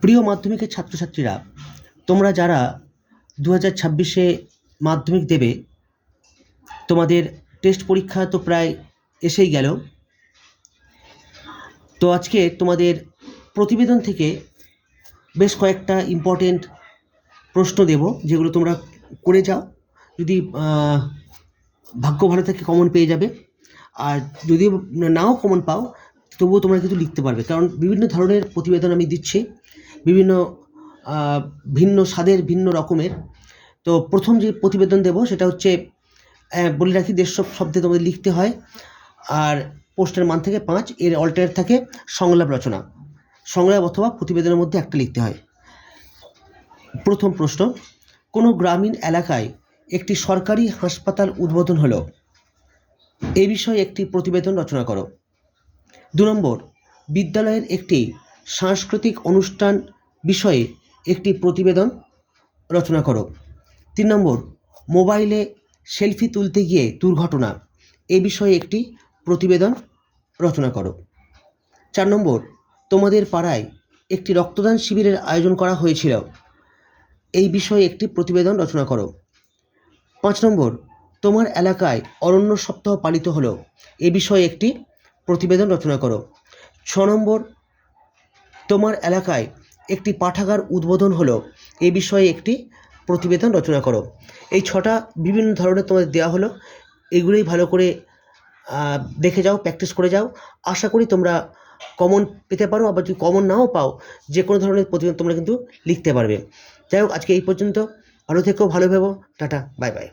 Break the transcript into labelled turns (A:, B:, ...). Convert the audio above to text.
A: প্রিয় মাধ্যমিকের ছাত্রছাত্রীরা, তোমরা যারা 2026-এ মাধ্যমিক দেবে, তোমাদের টেস্ট পরীক্ষা তো প্রায় এসেই গেল। তো আজকে তোমাদের প্রতিবেদন থেকে বেশ কয়েকটা ইম্পর্টেন্ট প্রশ্ন দেব, যেগুলো তোমরা করে যাও। যদি ভাগ্য ভালো থাকে কমন পেয়ে যাবে, আর যদি নাও কমন পাও তবুও তোমরা কিন্তু লিখতে পারবে, কারণ বিভিন্ন ধরনের প্রতিবেদন আমি দিচ্ছি, বিভিন্ন ভিন্ন স্বাদের, ভিন্ন রকমের। তো প্রথম যে প্রতিবেদন দেব সেটা হচ্ছে, বলে রাখি, 150 শব্দে তোমাদের লিখতে হয়, আর প্রশ্নের মান থেকে 5, এর অল্টারনেট থাকে সংলাপ রচনা। সংলাপ অথবা প্রতিবেদনের মধ্যে একটা লিখতে হয়। প্রথম প্রশ্ন, কোনো গ্রামীণ এলাকায় একটি সরকারি হাসপাতাল উদ্বোধন হলো, এই বিষয়ে একটি প্রতিবেদন রচনা করো। 2 নম্বর, বিদ্যালয়ের একটি সাংস্কৃতিক অনুষ্ঠান বিষয়ে একটি প্রতিবেদন রচনা করো। 3 নম্বর, মোবাইলে সেলফি তুলতে গিয়ে দুর্ঘটনা, এই বিষয়ে একটি প্রতিবেদন রচনা করো। 4 নম্বর, তোমাদের পাড়ায় একটি রক্তদান শিবিরের আয়োজন করা হয়েছিল, এই বিষয়ে একটি প্রতিবেদন রচনা করো। 5 নম্বর, তোমার এলাকায় অরণ্য সপ্তাহ পালিত হলো, এ বিষয়ে একটি প্রতিবেদন রচনা করো। 6 নম্বর, তোমার এলাকায় একটি পাঠাগার উদ্বোধন হলো, এ বিষয়ে একটি প্রতিবেদন রচনা করো। এই 6টা বিভিন্ন ধরনের তোমাদের দেওয়া হলো, এগুলোই ভালো করে দেখে যাও, প্র্যাকটিস করে যাও। আশা করি তোমরা কমন পেতে পারো, আবার যদি কমন নাও পাও, যে কোনো ধরনের প্রতিবেদন তোমরা কিন্তু লিখতে পারবে। যাই হোক, আজকে এই পর্যন্ত। ভালো থেকো, ভালো ভেবো। Tata, bye bye.